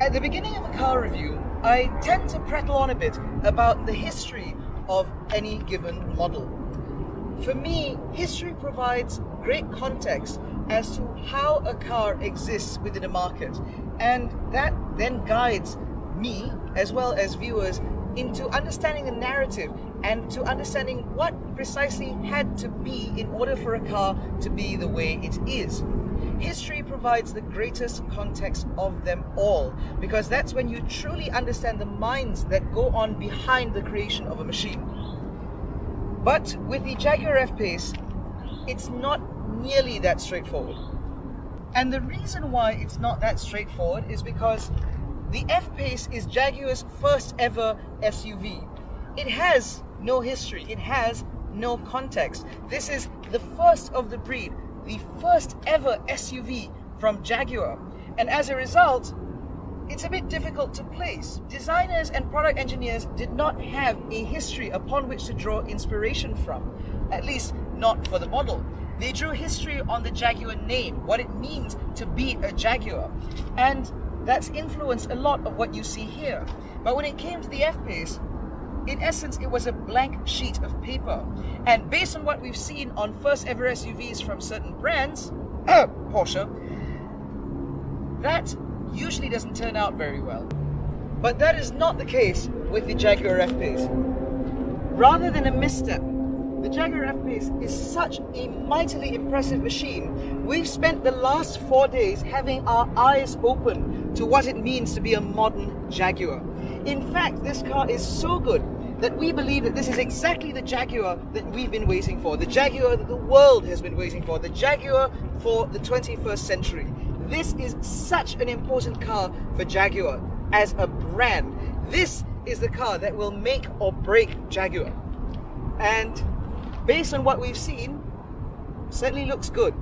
At the beginning of a car review, I tend to prattle on a bit about the history of any given model. For me, history provides great context as to how a car exists within a market, and that then guides me as well as viewers into understanding the narrative and to understanding what precisely had to be in order for a car to be the way it is. History provides the greatest context of them all, because that's when you truly understand the minds that go on behind the creation of a machine. But with the Jaguar F-Pace, it's not nearly that straightforward. And the reason why it's not that straightforward is because the F-Pace is Jaguar's first ever SUV. It has no history, it has no context. This is the first of the breed, the first ever SUV from Jaguar. And as a result, it's a bit difficult to place. Designers and product engineers did not have a history upon which to draw inspiration from, at least not for the model. They drew history on the Jaguar name, what it means to be a Jaguar. And that's influenced a lot of what you see here. But when it came to the F-Pace, in essence, it was a blank sheet of paper. And based on what we've seen on first ever SUVs from certain brands, Porsche, that usually doesn't turn out very well. But that is not the case with the Jaguar F-Pace. Rather than a misstep, the Jaguar F-Pace is such a mightily impressive machine. We've spent the last 4 days having our eyes open to what it means to be a modern Jaguar. In fact, this car is so good that we believe that this is exactly the Jaguar that we've been waiting for, the Jaguar that the world has been waiting for, the Jaguar for the 21st century. This is such an important car for Jaguar as a brand. This is the car that will make or break Jaguar. And based on what we've seen, certainly looks good.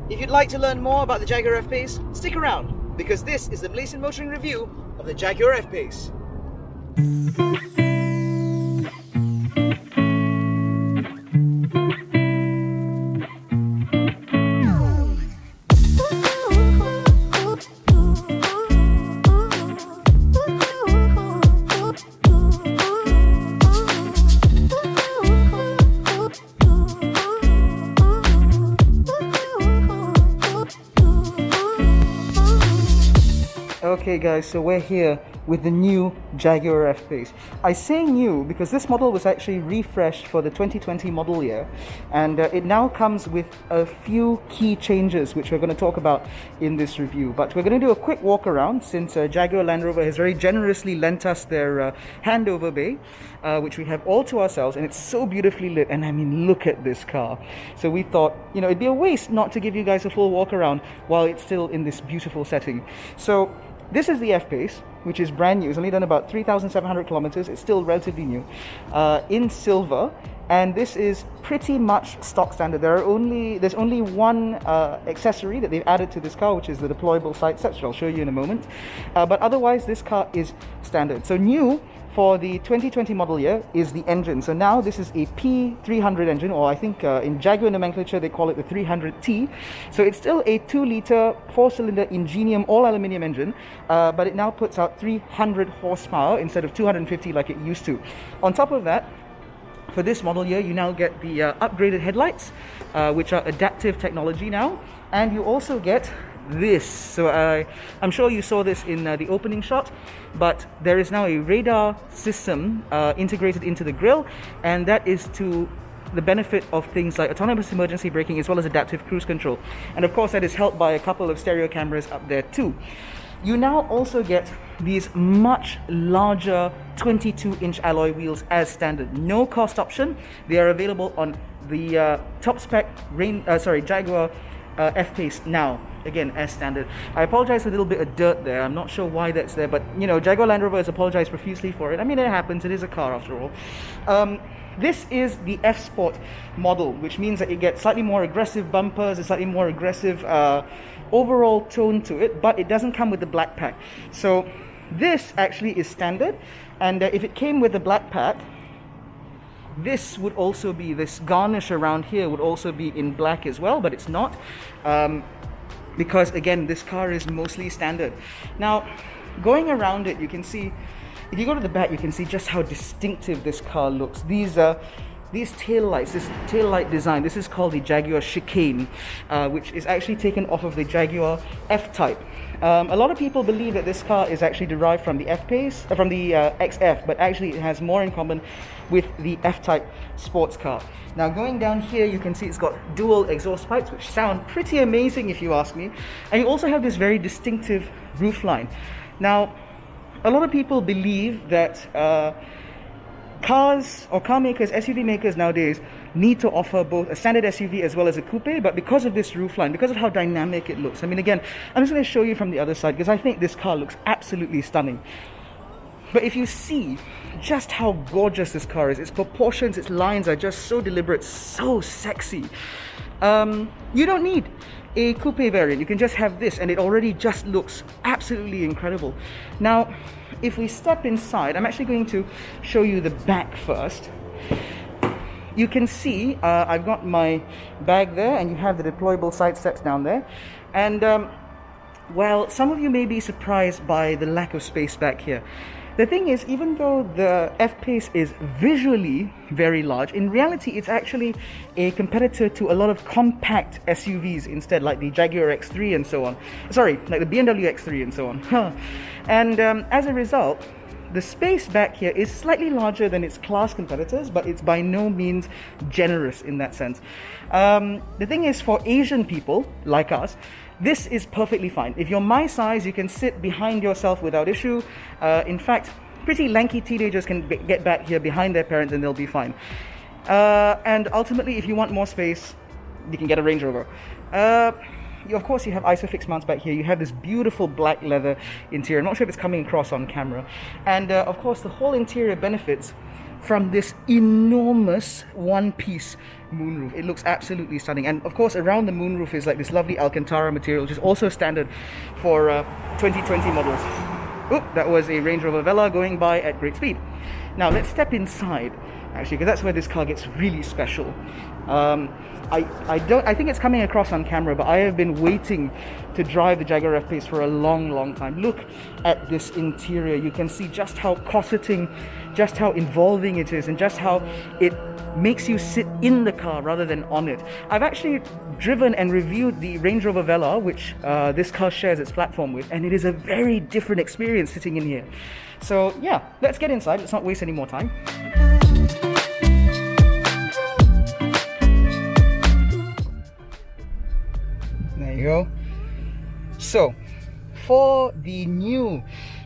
If you'd like to learn more about the Jaguar F-Pace, stick around, because this is the Malaysian Motoring review of the Jaguar F-Pace. Okay guys, so we're here with the new Jaguar F-Pace. I say new because this model was actually refreshed for the 2020 model year, and it now comes with a few key changes which we're going to talk about in this review. But we're going to do a quick walk around since Jaguar Land Rover has very generously lent us their handover bay, which we have all to ourselves, and it's so beautifully lit. And I mean, look at this car. So we thought, you know, it'd be a waste not to give you guys a full walk around while it's still in this beautiful setting. So this is the F-Pace, which is brand new. It's only done about 3,700 kilometers. It's still relatively new, in silver, and this is pretty much stock standard. There's only one accessory that they've added to this car, which is the deployable side steps, which I'll show you in a moment. But otherwise, this car is standard. So new for the 2020 model year is the engine. So now this is a P300 engine, or I think in Jaguar nomenclature they call it the 300T. So it's still a 2-litre 4-cylinder Ingenium all-aluminium engine, but it now puts out 300 horsepower instead of 250 like it used to. On top of that, for this model year, you now get the upgraded headlights, which are adaptive technology now, and you also get this. So I'm sure you saw this in the opening shot, but there is now a radar system integrated into the grille, and that is to the benefit of things like autonomous emergency braking as well as adaptive cruise control. And of course that is helped by a couple of stereo cameras up there too. You now also get these much larger 22-inch alloy wheels as standard. No cost option. They are available on the top spec Jaguar F-Pace now, again as standard. I apologize for a little bit of dirt there. I'm not sure why that's there, but you know, Jaguar Land Rover has apologized profusely for it. I mean, it happens. It is a car after all. This is the F-Sport model, which means that it gets slightly more aggressive bumpers, a slightly more aggressive overall tone to it, but it doesn't come with the black pack. So this actually is standard, and if it came with the black pack, this would also be, this garnish around here would also be in black as well, but it's not. because again, this car is mostly standard. Now, going around it, you can see, if you go to the back, you can see just how distinctive this car looks. These tail lights, this tail light design, this is called the Jaguar Chicane, which is actually taken off of the Jaguar F-Type. A lot of people believe that this car is actually derived from the F-Pace, from the XF, but actually it has more in common with the F-Type sports car. Now going down here, you can see it's got dual exhaust pipes, which sound pretty amazing if you ask me. And you also have this very distinctive roofline. Now, a lot of people believe that cars or car makers, SUV makers nowadays need to offer both a standard SUV as well as a coupe, but because of this roofline, because of how dynamic it looks, I mean, again, I'm just going to show you from the other side because I think this car looks absolutely stunning. But if you see just how gorgeous this car is, its proportions, its lines are just so deliberate, so sexy. You don't need a coupe variant, you can just have this and it already just looks absolutely incredible. Now, if we step inside, I'm actually going to show you the back first. You can see I've got my bag there and you have the deployable side steps down there. And well, some of you may be surprised by the lack of space back here. The thing is, even though the F-Pace is visually very large, in reality it's actually a competitor to a lot of compact SUVs instead, like the Jaguar X3 and so on. Sorry, like the BMW X3 and so on. And as a result, the space back here is slightly larger than its class competitors, but it's by no means generous in that sense. The thing is, for Asian people like us, this is perfectly fine. If you're my size, you can sit behind yourself without issue. In fact, pretty lanky teenagers can get back here behind their parents and they'll be fine. And ultimately, if you want more space, you can get a Range Rover. Of course, you have ISOFIX mounts back here. You have this beautiful black leather interior. I'm not sure if it's coming across on camera. And of course, the whole interior benefits from this enormous one-piece moonroof. It looks absolutely stunning. And of course, around the moonroof is like this lovely Alcantara material, which is also standard for 2020 models. Oop, that was a Range Rover Vela going by at great speed. Now let's step inside, actually, because that's where this car gets really special. I think it's coming across on camera, but I have been waiting to drive the Jaguar F-Pace for a long time. Look at this interior. You can see just how corseting, just how involving it is, and just how it makes you sit in the car rather than on it. I've actually driven and reviewed the Range Rover Vela, which this car shares its platform with, and it is a very different experience sitting in here. So yeah, let's get inside. Let's not waste any more time. There you go. So for the new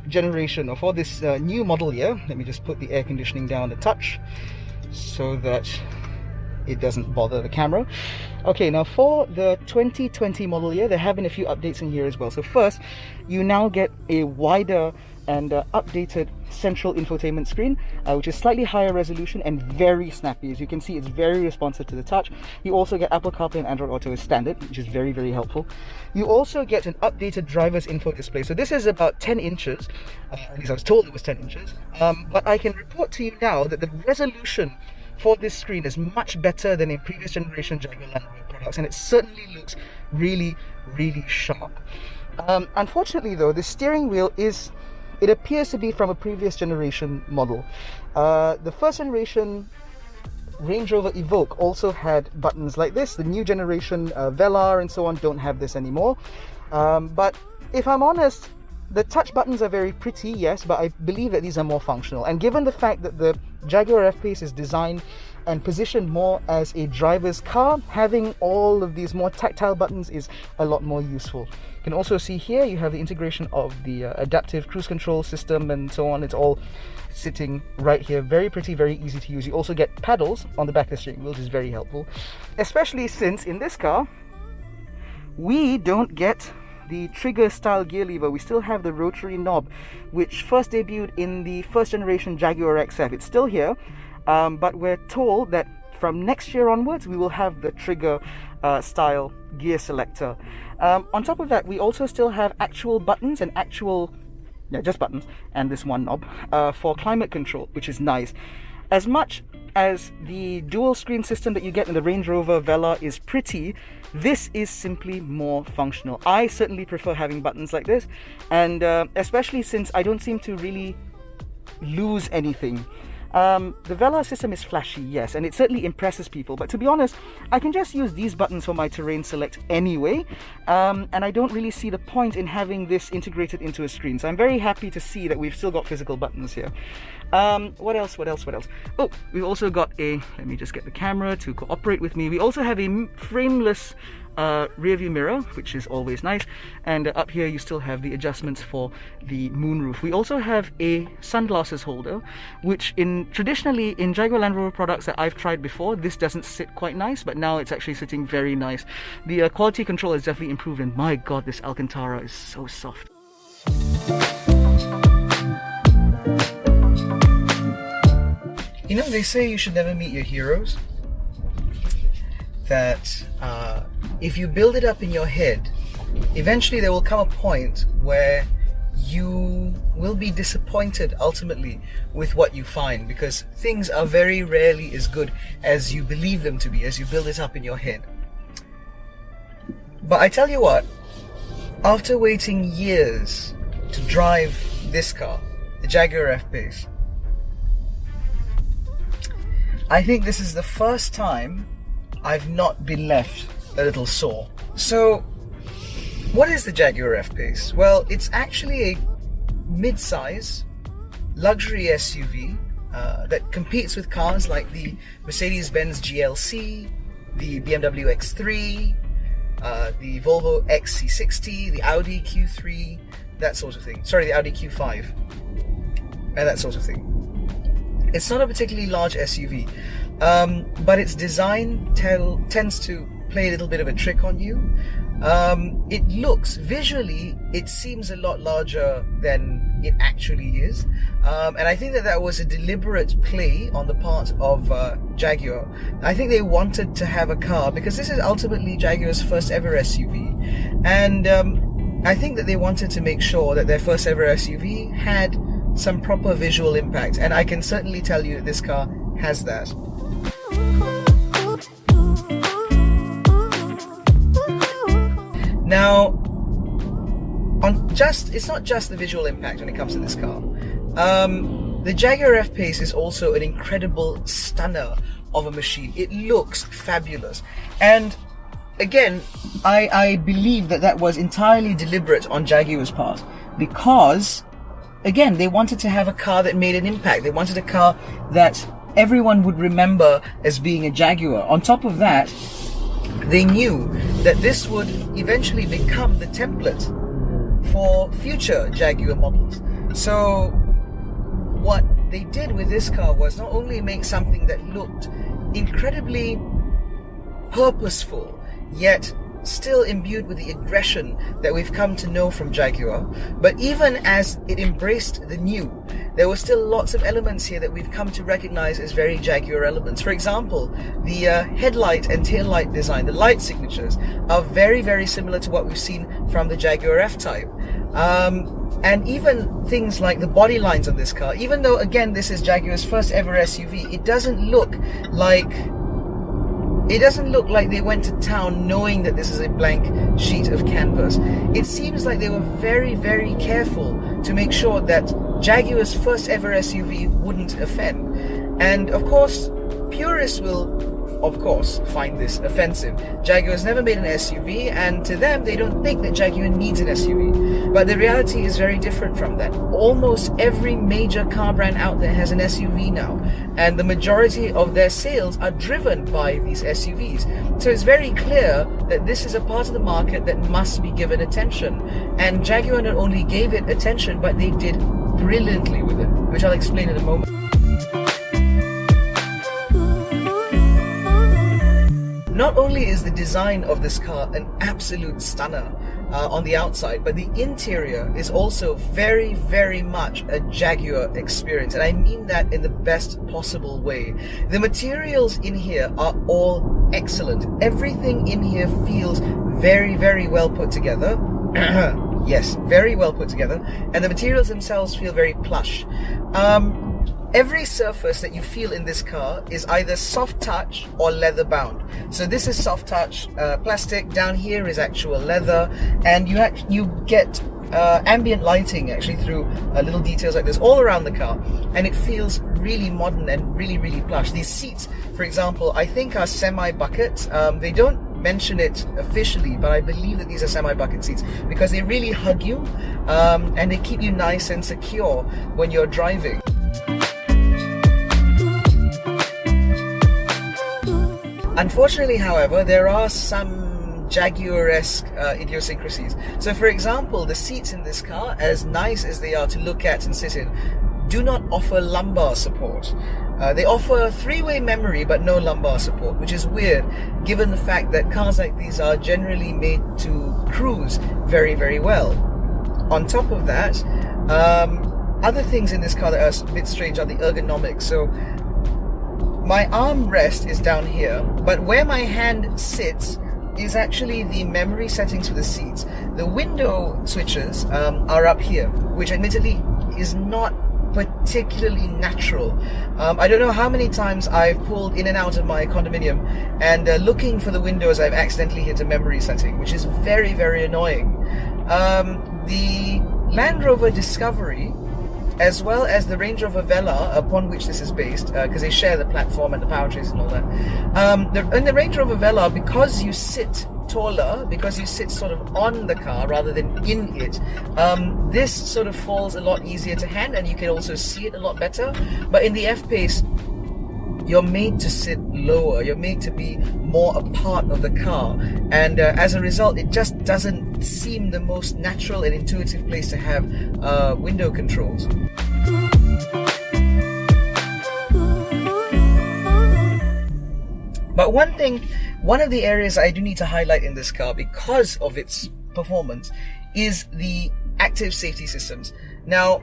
generation, or for this new model year, let me just put the air conditioning down a touch so that it doesn't bother the camera. Okay, now for the 2020 model year, there have been a few updates in here as well. So first, you now get a wider and updated central infotainment screen, which is slightly higher resolution and very snappy. As you can see, it's very responsive to the touch. You also get Apple CarPlay and Android Auto as standard, which is very helpful. You also get an updated driver's info display. So this is about 10 inches, at least I was told it was 10 inches, but I can report to you now that the resolution for this screen is much better than in previous generation Jaguar Land Rover products, and it certainly looks really sharp. Unfortunately though, the steering wheel it appears to be from a previous generation model. The first generation Range Rover Evoque also had buttons like this. The new generation Velar and so on don't have this anymore. But if I'm honest, the touch buttons are very pretty, yes, but I believe that these are more functional. And given the fact that the Jaguar F-Pace is designed and positioned more as a driver's car, having all of these more tactile buttons is a lot more useful. You can also see here you have the integration of the adaptive cruise control system and so on. It's all sitting right here. Very pretty, very easy to use. You also get paddles on the back of the steering wheel, which is very helpful, especially since in this car we don't get the trigger style gear lever. We still have the rotary knob, which first debuted in the first generation Jaguar XF. It's still here, but we're told that from next year onwards we will have the trigger style gear selector. On top of that, we also still have actual buttons and just buttons, and this one knob for climate control, which is nice. As much as the dual screen system that you get in the Range Rover Velar is pretty, this is simply more functional. I certainly prefer having buttons like this, and especially since I don't seem to really lose anything. The Velar system is flashy, yes, and it certainly impresses people, but to be honest, I can just use these buttons for my terrain select anyway, and I don't really see the point in having this integrated into a screen, so I'm very happy to see that we've still got physical buttons here. What else? Oh, we've also got a, let me just get the camera to cooperate with me, we also have a frameless rear view mirror, which is always nice, and up here you still have the adjustments for the moonroof. We also have a sunglasses holder, which traditionally in Jaguar Land Rover products that I've tried before, this doesn't sit quite nice, but now it's actually sitting very nice. The quality control has definitely improved, and my god, this Alcantara is so soft. You know, they say you should never meet your heroes. That if you build it up in your head, eventually there will come a point where you will be disappointed ultimately with what you find, because things are very rarely as good as you believe them to be, as you build it up in your head. But I tell you what, after waiting years to drive this car, the Jaguar F-Pace, I think this is the first time I've not been left a little sore. So, what is the Jaguar F-Pace? Well, it's actually a mid-size luxury SUV that competes with cars like the Mercedes-Benz GLC, the BMW X3, the Volvo XC60, the Audi Q3, that sort of thing. Sorry, the Audi Q5, and that sort of thing. It's not a particularly large SUV, but its design tends to play a little bit of a trick on you. It looks, visually, it seems a lot larger than it actually is. And I think that was a deliberate play on the part of Jaguar. I think they wanted to have a car, because this is ultimately Jaguar's first ever SUV. And I think that they wanted to make sure that their first ever SUV had some proper visual impact, and I can certainly tell you that this car has that. Now, it's not just the visual impact when it comes to this car. The Jaguar F-Pace is also an incredible stunner of a machine. It looks fabulous, and again, I believe that was entirely deliberate on Jaguar's part, because again, they wanted to have a car that made an impact. They wanted a car that everyone would remember as being a Jaguar. On top of that, they knew that this would eventually become the template for future Jaguar models. So what they did with this car was not only make something that looked incredibly purposeful, yet still imbued with the aggression that we've come to know from Jaguar, but even as it embraced the new, there were still lots of elements here that we've come to recognize as very Jaguar elements. For example, the headlight and tail light design, the light signatures, are very, very similar to what we've seen from the Jaguar F-Type. And even things like the body lines on this car, even though again this is Jaguar's first ever SUV, it doesn't look like they went to town knowing that this is a blank sheet of canvas. It seems like they were very, very careful to make sure that Jaguar's first ever SUV wouldn't offend. And of course, purists will, of course, find this offensive. Jaguar's never made an SUV, and to them, they don't think that Jaguar needs an SUV. But the reality is very different from that. Almost every major car brand out there has an SUV now, and the majority of their sales are driven by these SUVs. So it's very clear that this is a part of the market that must be given attention. And Jaguar not only gave it attention, but they did brilliantly with it, which I'll explain in a moment. Not only is the design of this car an absolute stunner on the outside, but the interior is also very, very much a Jaguar experience, and I mean that in the best possible way. The materials in here are all excellent. Everything in here feels very, very well put together. Yes, very well put together, and the materials themselves feel very plush. Every surface that you feel in this car is either soft touch or leather bound. So this is soft touch plastic, down here is actual leather, and you get ambient lighting actually through little details like this all around the car, and it feels really modern and really plush. These seats, for example, I think are semi-bucket. They don't mention it officially, but I believe that these are semi-bucket seats because they really hug you and they keep you nice and secure when you're driving. Unfortunately, however, there are some Jaguar-esque idiosyncrasies. So for example, the seats in this car, as nice as they are to look at and sit in, do not offer lumbar support. They offer three-way memory but no lumbar support, which is weird given the fact that cars like these are generally made to cruise very well. On top of that, other things in this car that are a bit strange are the ergonomics. So my armrest is down here, but where my hand sits is actually the memory settings for the seats. The window switches are up here, which admittedly is not particularly natural. I don't know how many times I've pulled in and out of my condominium and looking for the windows, I've accidentally hit a memory setting, which is very annoying. The Land Rover Discovery, as well as the Range Rover Velar, upon which this is based, because they share the platform and the powertrains and all that. In the Range Rover Velar, because you sit taller, because you sit sort of on the car rather than in it, this sort of falls a lot easier to hand, and you can also see it a lot better. But in the F-Pace, you're made to sit lower, you're made to be more a part of the car, and as a result it just doesn't seem the most natural and intuitive place to have window controls. But one of the areas I do need to highlight in this car because of its performance is the active safety systems. Now,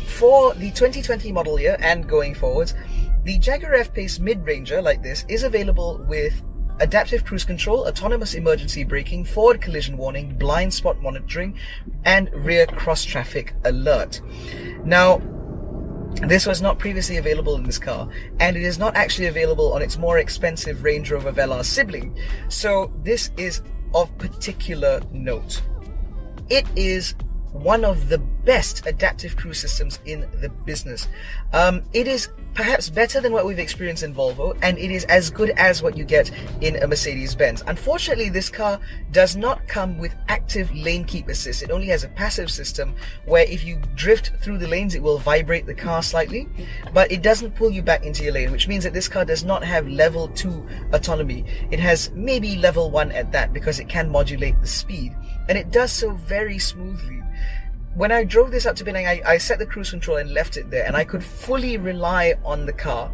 for the 2020 model year and going forwards, the Jaguar F-Pace mid-ranger like this is available with adaptive cruise control, autonomous emergency braking, forward collision warning, blind spot monitoring, and rear cross-traffic alert. Now, this was not previously available in this car, and it is not actually available on its more expensive Range Rover Velar sibling. So this is of particular note. It is one of the best adaptive cruise systems in the business. It is perhaps better than what we've experienced in Volvo, and it is as good as what you get in a Mercedes-Benz. Unfortunately, this car does not come with active lane keep assist. It only has a passive system where if you drift through the lanes, it will vibrate the car slightly, but it doesn't pull you back into your lane, which means that this car does not have level 2 autonomy. It has maybe level 1 at that, because it can modulate the speed, and it does so very smoothly. When I drove this up to Penang, I set the cruise control and left it there, and I could fully rely on the car.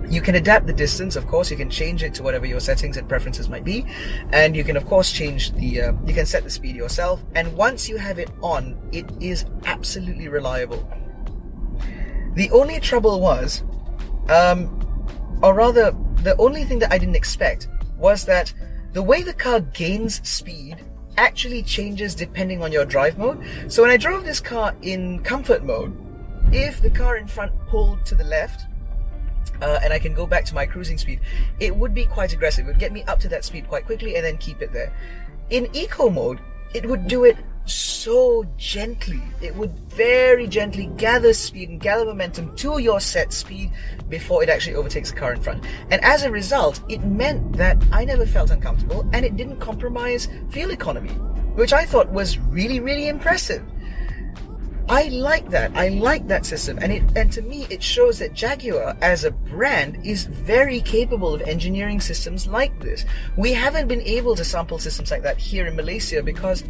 You can adapt the distance, of course. You can change it to whatever your settings and preferences might be, and you can of course change the you can set the speed yourself, and once you have it on, it is absolutely reliable. The only trouble was, or rather the only thing that I didn't expect, was that the way the car gains speed actually changes depending on your drive mode. So when I drove this car in comfort mode, if the car in front pulled to the left, and I can go back to my cruising speed, it would be quite aggressive. It would get me up to that speed quite quickly and then keep it there. In eco mode, it would do it so gently. It would very gently gather speed and gather momentum to your set speed before it actually overtakes the car in front. And as a result, it meant that I never felt uncomfortable, and it didn't compromise fuel economy, which I thought was really impressive. I like that. I like that system, and to me it shows that Jaguar as a brand is very capable of engineering systems like this. We haven't been able to sample systems like that here in Malaysia because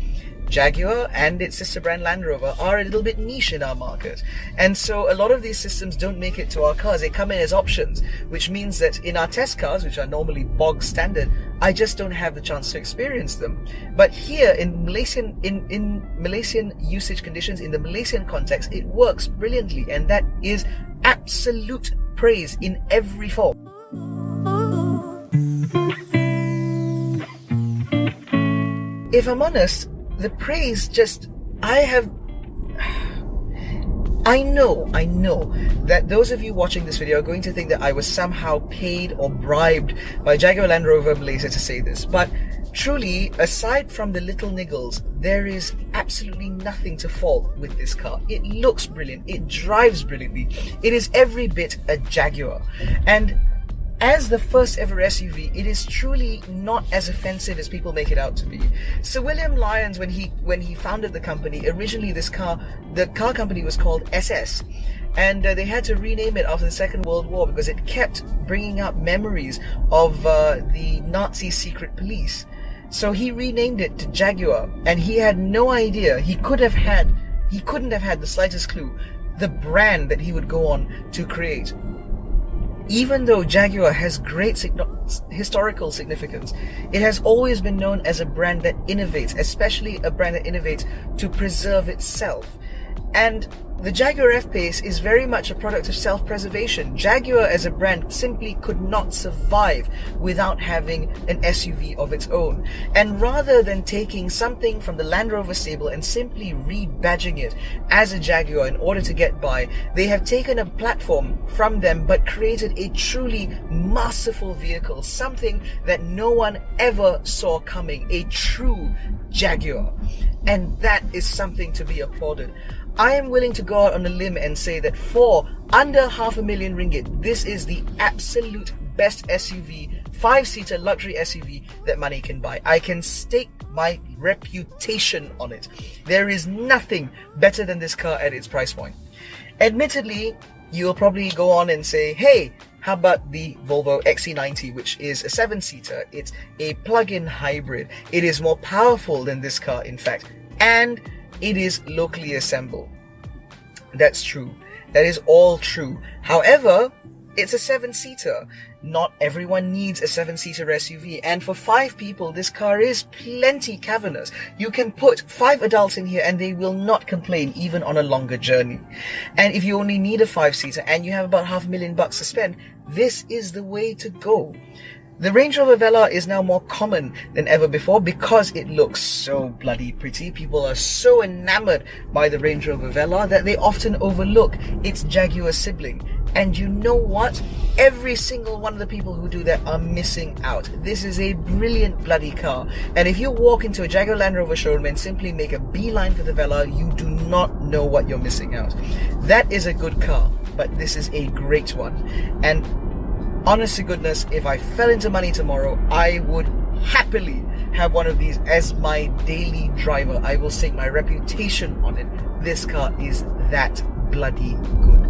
Jaguar and its sister brand Land Rover are a little bit niche in our market, and so a lot of these systems don't make it to our cars. They come in as options, which means that in our test cars, which are normally bog standard, I just don't have the chance to experience them. But here in Malaysian Malaysian usage conditions, in the Malaysian context, it works brilliantly, and that is absolute praise in every form. If I'm honest, the praise just, I I know that those of you watching this video are going to think that I was somehow paid or bribed by Jaguar Land Rover Malaysia to say this, but truly, aside from the little niggles, there is absolutely nothing to fault with this car. It looks brilliant, it drives brilliantly, it is every bit a Jaguar. And as the first ever SUV, it is truly not as offensive as people make it out to be. Sir William Lyons, when he founded the company, originally the car company was called SS. And they had to rename it after the Second World War because it kept bringing up memories of the Nazi secret police. So he renamed it to Jaguar, and he had no idea, he couldn't have had the slightest clue, the brand that he would go on to create. Even though Jaguar has great historical significance, it has always been known as a brand that innovates, especially a brand that innovates to preserve itself. And the Jaguar F-Pace is very much a product of self-preservation. Jaguar as a brand simply could not survive without having an SUV of its own. And rather than taking something from the Land Rover stable and simply rebadging it as a Jaguar in order to get by, they have taken a platform from them but created a truly masterful vehicle, something that no one ever saw coming, a true Jaguar. And that is something to be applauded. I am willing to go out on a limb and say that for under $500,000 ringgit, this is the absolute best SUV, 5-seater luxury SUV that money can buy. I can stake my reputation on it. There is nothing better than this car at its price point. Admittedly, you'll probably go on and say, hey, how about the Volvo XC90, which is a 7-seater? It's a plug-in hybrid. It is more powerful than this car, in fact, and it is locally assembled. That's true. That is all true. However, it's a 7-seater. Not everyone needs a 7-seater SUV, and for 5 people, this car is plenty cavernous. You can put 5 adults in here and they will not complain, even on a longer journey. And if you only need a 5-seater and you have about $500,000 to spend, this is the way to go. The Range Rover Velar is now more common than ever before because it looks so bloody pretty. People are so enamored by the Range Rover Velar that they often overlook its Jaguar sibling. And you know what? Every single one of the people who do that are missing out. This is a brilliant bloody car. And if you walk into a Jaguar Land Rover showroom and simply make a beeline for the Velar, you do not know what you're missing out. That is a good car, but this is a great one. And honest to goodness, if I fell into money tomorrow, I would happily have one of these as my daily driver. I will stake my reputation on it. This car is that bloody good.